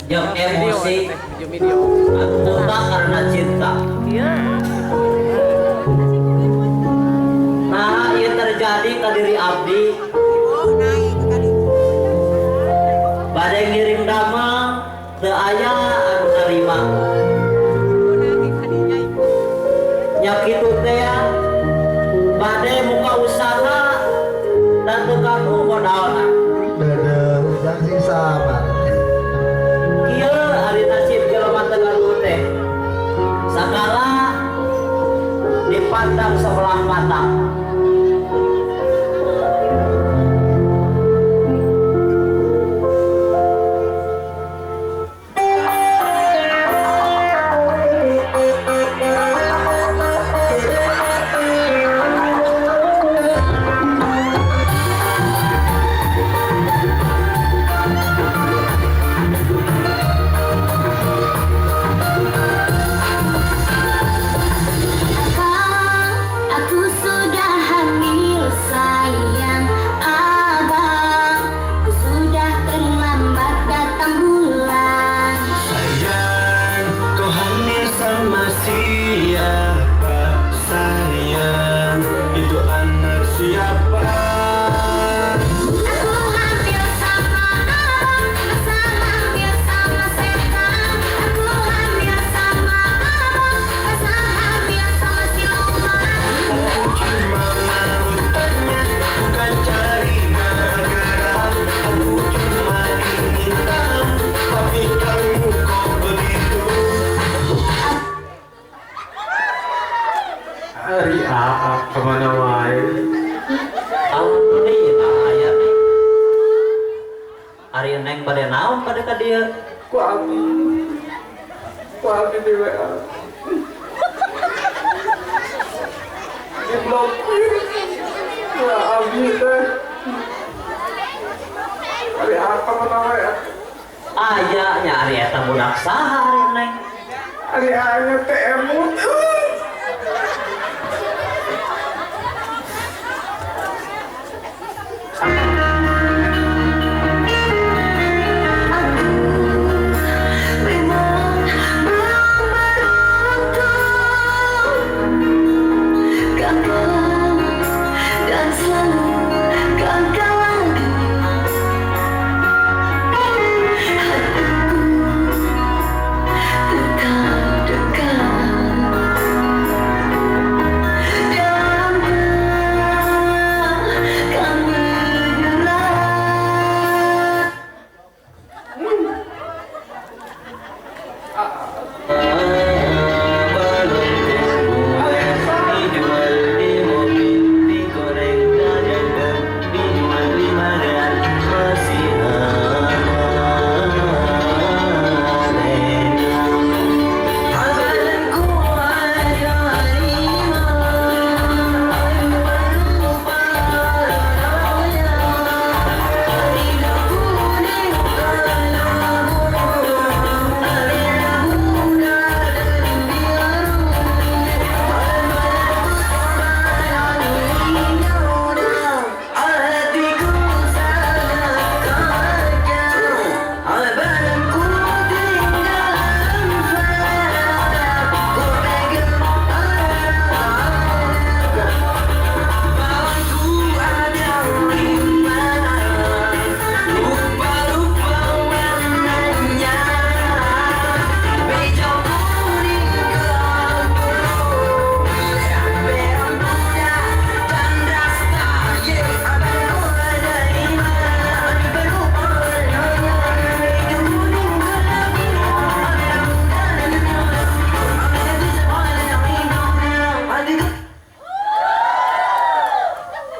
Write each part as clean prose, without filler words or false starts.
Yang emosi video. buta karena cinta. Iya. Nah, ia terjadi ke diri abdi. Badai ngiring damang teu aya anu narima. Nya kitu teh ya. Badai muka usaha dan teu kanu modalna. Dadeuh jang sing sabar. Kieu ari nasib jelema teu kanu teh. Sagala dipandang sebelah mata. Aku sudah hamil sayang abang, aku sudah terlambat datang bulan. Sayang, kau hamil sama siapa? Sayang, itu anak siapa? Aku hamil sama abang, masa hamil sama setan. Aku hamil sama abang, masa hamil sama siluman. Cuma mau tanya, bukan cari gara-gara. Aku cuma ingin tahu, tapi kamu kok begitu? Ari apa kemana wae? Tahun ini tak aya neng. Ari neng pada naon pada ka dieu. Ku abdi di WA. Diblokir. Ya abdi teh. Ari apa kemana wae? Aya nya ari eta budak saha ari neng. Ari aya teh emut. Memang belum beruntung, gagal dan selalu gagal lagi. Hatiku tetap dekat dan takkan menyerah.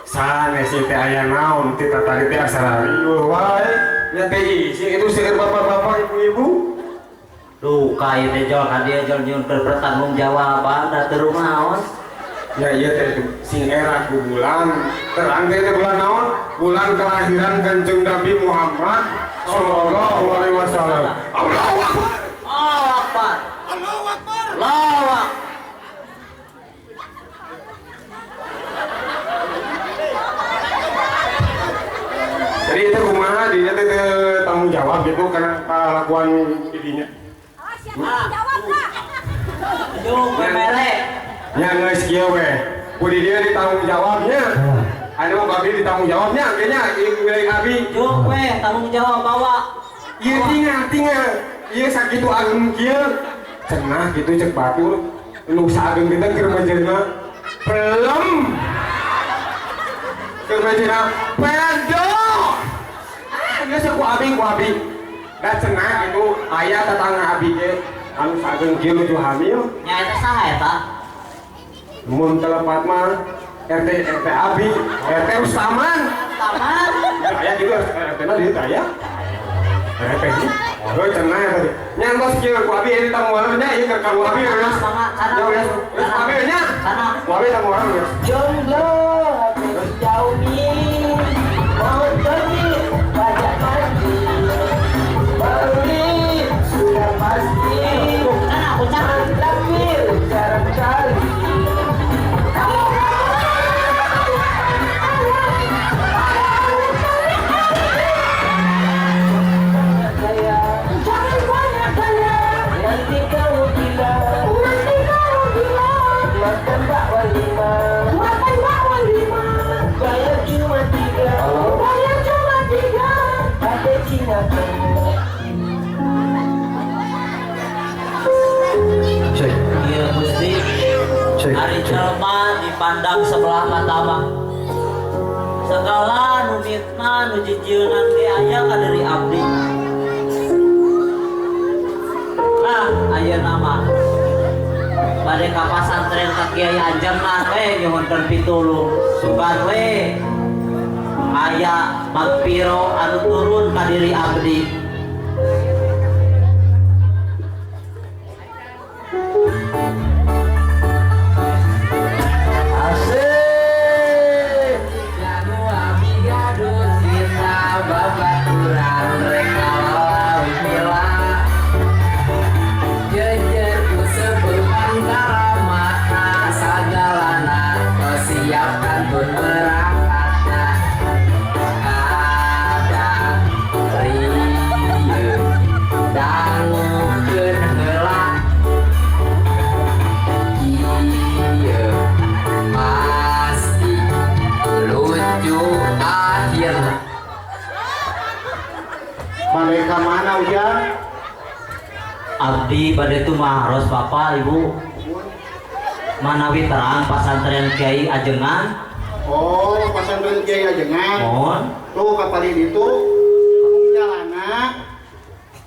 Sanes teh aya naon teh tadi teh asal riuh wae. Nya teh isi itu seueur bapak-bapak ibu-ibu. Duh ka ieu teh jol ka dieu jol nyieun pertanggung jawaban da teu rumaos. Ya iya teh sing era ku bulan terang teh bulan naon? Bulan kelahiran Kanjeng Nabi Muhammad sallallahu alaihi wasallam. Allahu akbar. Allahu Akbar. Allahu Akbar. Allahu Akbar. Jadi itu kumaha dia teh tanggung jawab gitu karena kelakuan idinya. Jung memele. Nya geus kieu we. Budi dia ditanggung jawabnya. Anu abdi ditanggung jawabnya akhirnya milik abdi. Jung we tanggung jawab bawa. Ieu tinggal. Ieu sakitu agung kieu. Cenah kitu cek batur. Nu sageung kita keur menjelma. Pelem. Keur menjelma pedo. Geus ku abi. Da cenah itu aya tetangga abi ge anu sageung kieu nuju hamil. Nya eta saha eta? Mun telepat mah RT abi, RT Ustaman. Taman. Aya gitu RT na dieu aya. RT ini. Oh cenah ya tadi. Nyangkos kieu ku abi eta tamuarnya ieu ka ku abi ya. Ya wes. Wes abi nya. Sana. Ku abi tamuar ya. Jomblo jauh nih mau pergi banyak lagi baru nih sudah pasti Sana aku cari. tapi jarang kali Jangan banyak gaya, nanti kamu bilang makan bakwan 5 makan bakwan 5, bayar cuma 3 bayar cuma 3. ada Cina Cek. Iya Gusti. Cek. Ari jelema dipandang sebelah mata mah. Segala nu mitna nu jijieun ge aya ka dari abdi. Ayeuna mah bade ka pasantren ka Kiai Anjengna we nyuhunkeun pitulung. Sugan we aya magpiro anu turun ka diri abdi. asik jago abi gaduh cinta babaturan reka lawi mila jejer ku sebutan karamata sagalana kesiapkan pun berangkatna ada rieu dangukeun heula ieu pasti lucu akhir Mereka mana Ujang? Abdi bade tu maharos Bapak Ibu manawi terang pasantren Kiai Ajengan. Oh, pasantren Kiai Ajengan. Mohon Tuh kapal itu jalanan.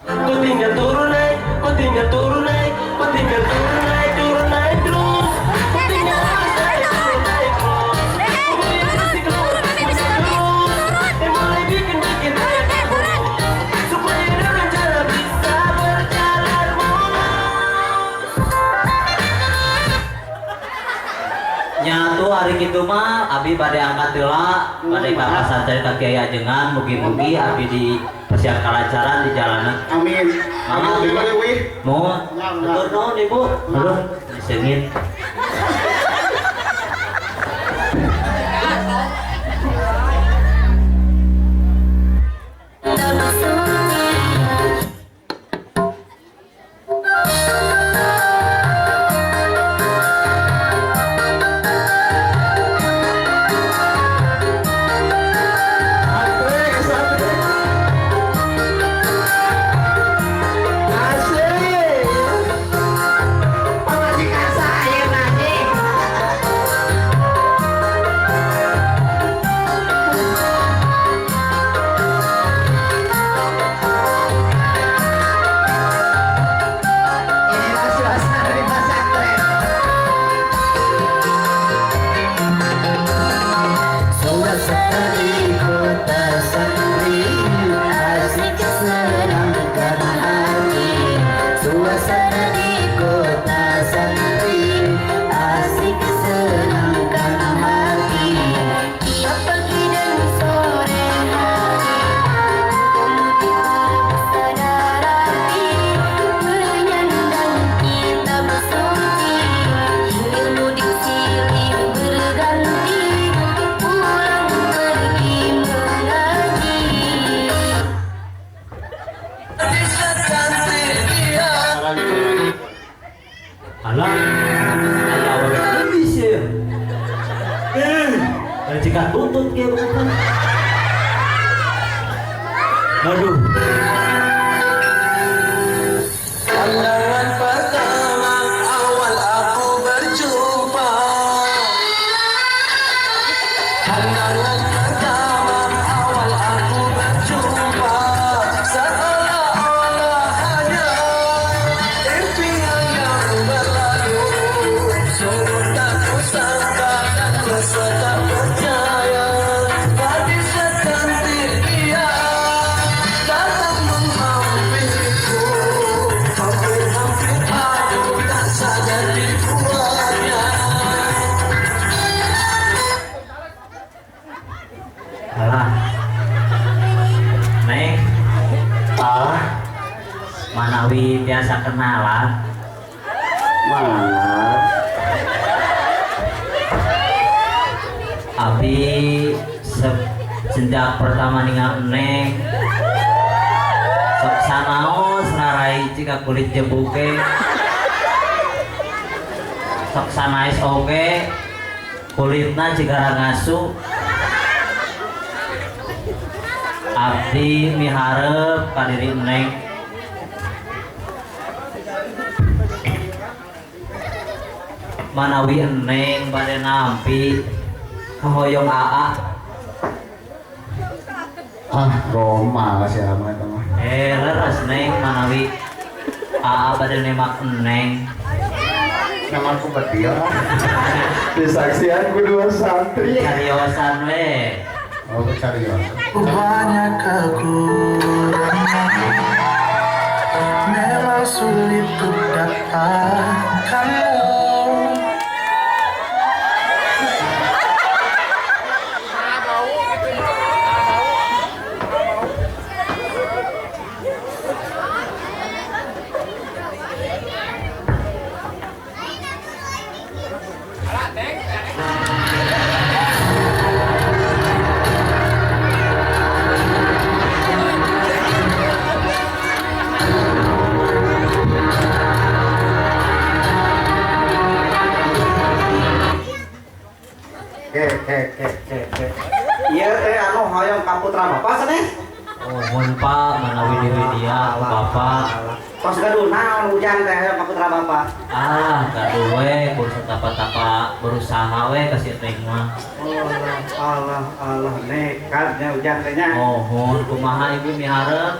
ku tinggal turun naik ku tinggal turun naik ku tinggal turun naik terus ku tinggal naik turun naik terus kemudian masih keluar terus yang mulai bikin heboh supaya dengan cara bisa berjalan mulus nyatu hari kitu mah Abi bade angkat heula bade ka pasantren ka Kiai Ajengan mugi-mugi Abi di persiap kelancaran di jalanan. Amin. Mangga Amin. Terima kasih. Mohon betul nuhun Ibu. Aduh disengit. asik pamajikan saya nanti jika tuntut dia bukan. Aduh. Pandangan pertama awal aku berjumpa. Pandangan pertama awal aku berjumpa. Seolah-olah hanya impian yang berlalu. Sungguh tak kusangka dan rasa tak percaya. Gadis secantik dia datang menghampiriku. Hampir-hampir aku tak sadar dibuatnya. Alah. Neng, Manawi biasa kenalan. Mana? Abi sejak pertama ninggal Neng sok sanaos rarai jika kulit jebuke sok sanais oge kulitna jika ngasuh. Abdi miharep ka diri Neng manawi Neng bade nampi kahoyong AA. Roma sih amat mah. Leres Neng manawi AA bade nemak Neng. Nyamanku betia. Disaksian kedua santri. Kariosan we. Oh, carios. Banyak kekurangan, memang sulit untuk dapatkanmu. Iya teh anu hoyong ka putra bapak cenah. Oh mun Pak manawi deui dia Bapak. Tos gaduh naon hujan teh hoyong ka putra bapak. Gaduh we kun satapa-tapa berusaha we ka si Neng mah. Allah nekatnya hujan teh nya. Mohon kumaha ibu miharep.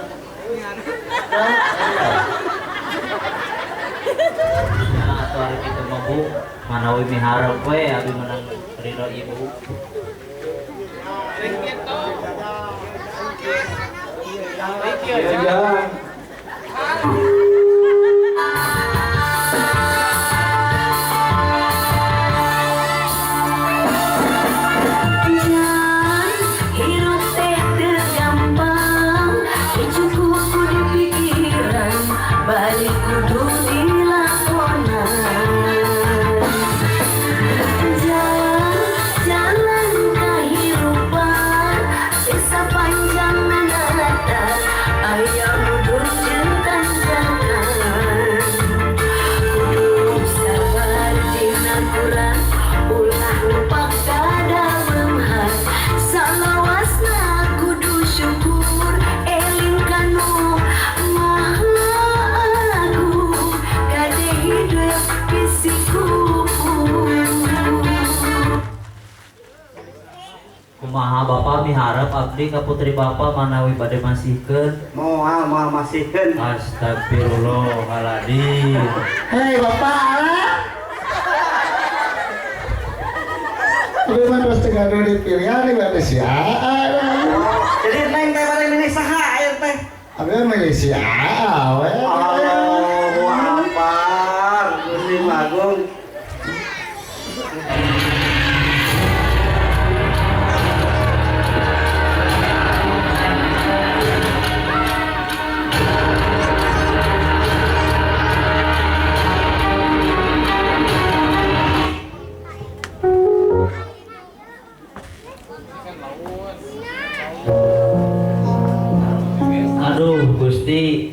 Ya atuh ari kitu mah Bu, manawi miharep we abi menang ridho ibu. Iya. Hidup teh teu gampang, cukup kudu pikiran, balik kudu dilakonan. Jalan kehidupan bisa panjang menata, aya mundur jeung tanjakan. Kudu sabar dina kurang, ulah lupa kada memhan. Salawasna kudu syukur, eling kanu Maha Agung, kade hidup bisiku. Kumaha Bapak miharep abdi ka putri Bapak manawi bade masihkeun. Moal masihkeun. Astagfirullahaladzim. Hei bapak. Bagaimana terus tengah dulu pilihan di mana sih? Jadi neng teh pada milih saha ayo teh. Abi milih si awe. Allahu Akbar. Gusti Agung. Aduh Gusti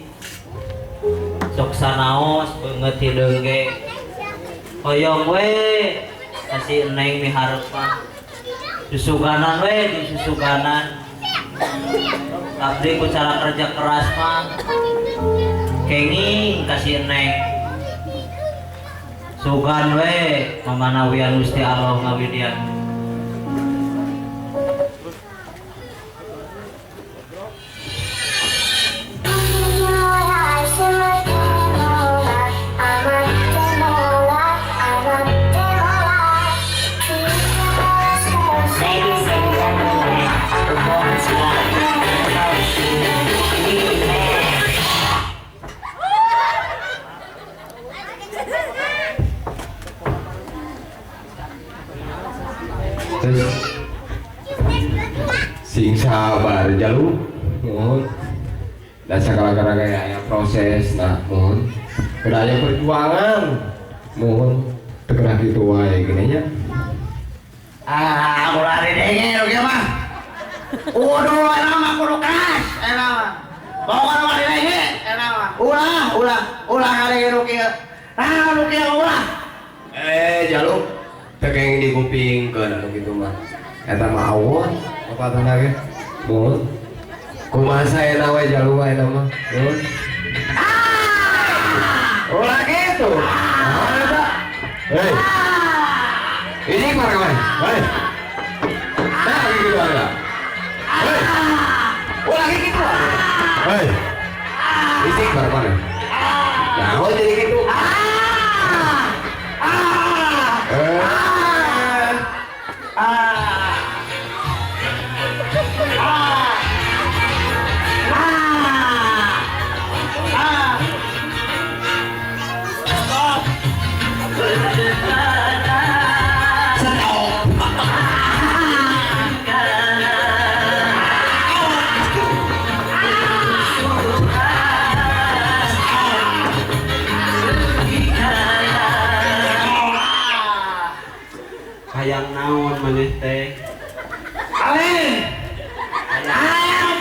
sok sanaos beungeut hideung ge hoyong we kasih Neng miharep mah Susuganan we di susuganan. Abdi ku cara kerja keras mah. Kenging kasih neng. Sugan we mamanawian Gusti Allah ngawidian. Sing sabar jalur mohon dan segala-gala kayak proses nah mohon kerja perjuangan mohon tegak itu wae gini nya ulah didenge oke mah udah enak mah kudu keras enak mah pokoknya mah didenge enak mah ulah kali nu kieu nah nu kieu ulah jalur tegeng di kuping ke anu gitu mah eta mah awon apa tanda ge mohon kumaha saena we jalur wae mah mohon ulah gitu hei ini kemana kemarin? Hei nah gitu ada hei ulah gitu ada hei ini kemana? Nah oh jadi gitu Hayang naon maneh teh? hayang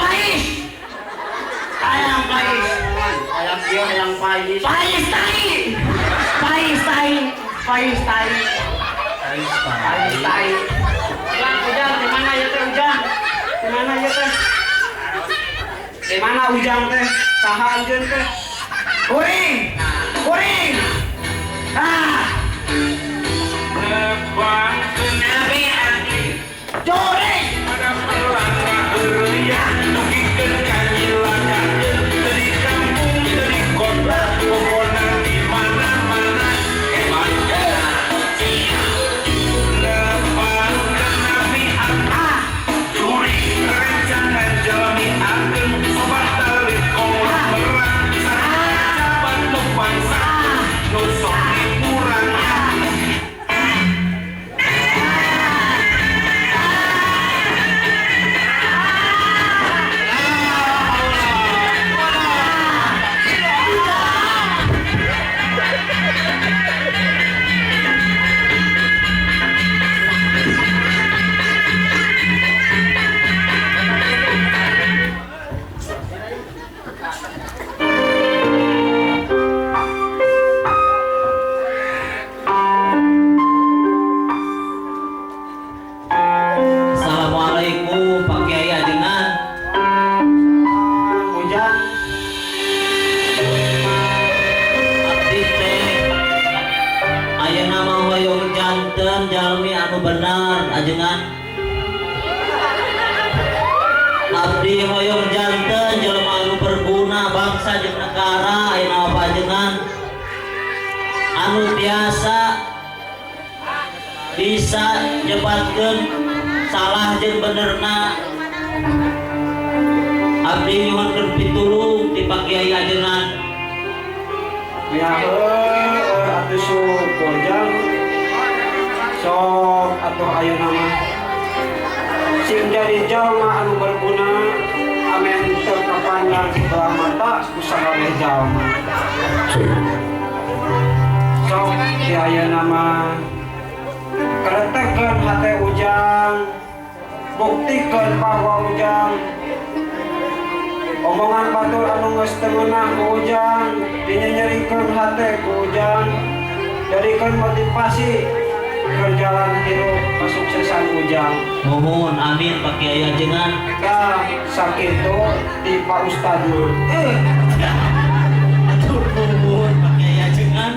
pais Hayang kieu hayang pais. pais tai Ujang, di mana ya teh Ujang? Di mana ya teh? Di mana Ujang teh? Saha anjeun teh? kuring Joring Assalamualaikum Pak Kiai Ajengan. Ujang, Abdi teh ayeuna mah hoyong janten jalmi anu bener ajengan. Abdi hoyong janten jelema anu berguna bangsa jeung negara ayeuna apa ajengan. Anu biasa bisa nyebatkeun salah jeung benerna. Abdi nyuhunkeun pitulung ti Pak Kiai Ajengan. ya atuh syukur Ujang. Sok atuh ayeuna mah sing jadi jalma anu berguna amin teu kapanjang sebelah mata usaha we jalma. Sok di ayeuna mah keretekeun hate Ujang, buktikeun bahwa Ujang omongan batur anu geus teu meunang ku Ujang dinyanyerikeun hate ku Ujang, jadikeun motivasi berjalan hidup kesuksesan Ujang. Mohon amin Pak Kiai Ajengan. Nah, sakit tuh di Pak Ustadz dulu. Atur nuhun Pak Kiai Ajengan.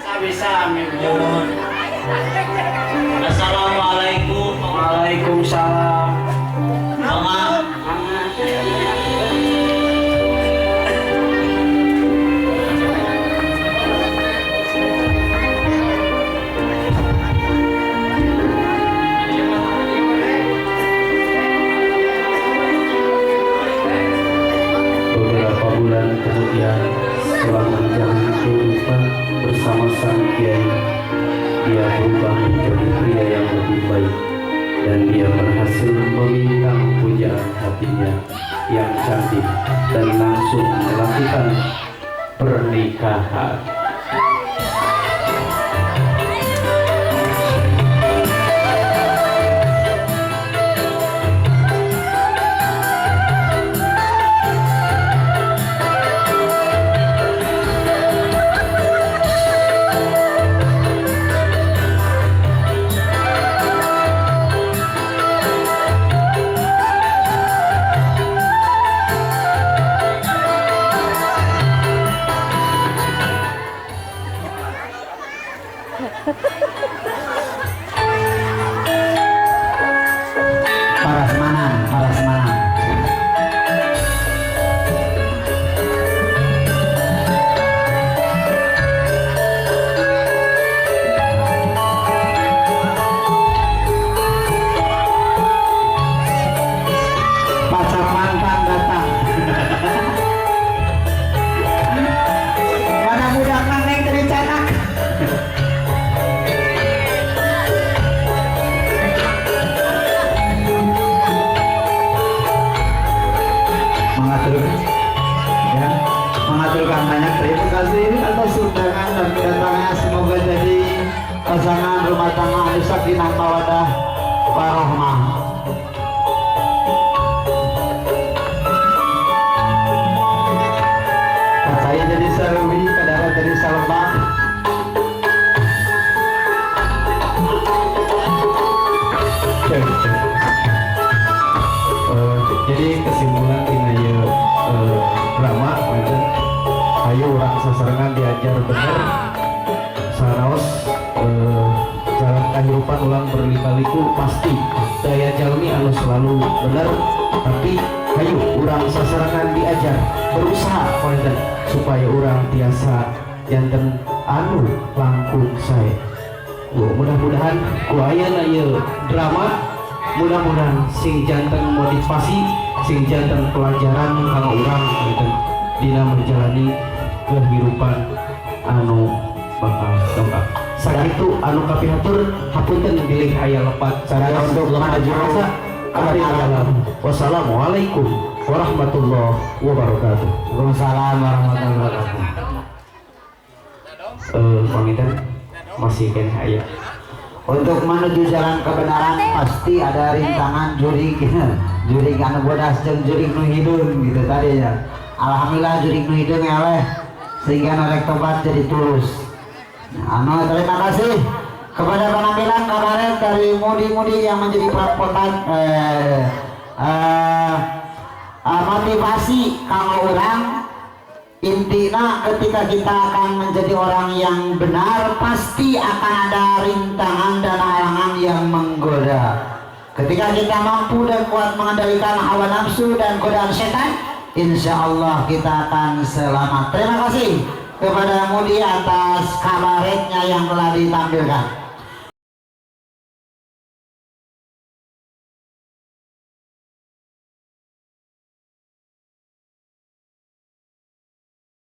Sami-sami. Mohon. Assalamualaikum. Waalaikumsalam. Mama. Beberapa bulan kemudian, setelah menjalani kehidupan bersama sang kiai, dia berubah menjadi pria yang lebih baik dan dia berhasil meminang pujaan hatinya yang cantik dan langsung melakukan pernikahan. Para semangat. Pacar mantan datang. Mana budak neng tericanak. Mengaturkan banyak terima kasih atas undangan dan kedatangannya, semoga jadi pasangan rumah tangga anu sakinah mawaddah warahmah. Saya jadi sarwi, kadang jadi salebah. Jadi kesimpulan tina ieu drama manten hayu urang sasarengan diajar bener sanaos jalan kehidupan ulang berlika-liku pasti daya jalmi anu selalu bener, tapi hayu urang sasarengan diajar berusaha manten supaya urang tiasa janten anu langkung sae. Mudah-mudahan ku ayeuna ieu drama, mudah-mudahan sing janten motivasi, sing janten pelajaran kanggo urang gitu dina menjalani kehidupan anu bakal dongkap. Sakitu anu kapihatur hapunten bilih aya lepat cara untuk maju rasa. Wassalamualaikum warahmatullahi wabarakatuh. Waalaikumsalam warahmatullahi wabarakatuh. Panginten masih kene aya. Untuk menuju jalan kebenaran pasti ada rintangan jurig jurig anu bodas jeung jurig nu hideung gitu tadi ya. Alhamdulillah jurig nu hideung eleh sehingga narek tobat jadi tulus. Anu terima kasih kepada penampilan kemarin dari mudi-mudi yang menjadi perapotan motivasi kanggo urang. Intinya ketika kita akan menjadi orang yang benar pasti akan ada rintangan dan halangan yang menggoda. Ketika kita mampu dan kuat mengendalikan hawa nafsu dan godaan setan, insya Allah kita akan selamat. Terima kasih kepada Mudi atas kabaretnya yang telah ditampilkan.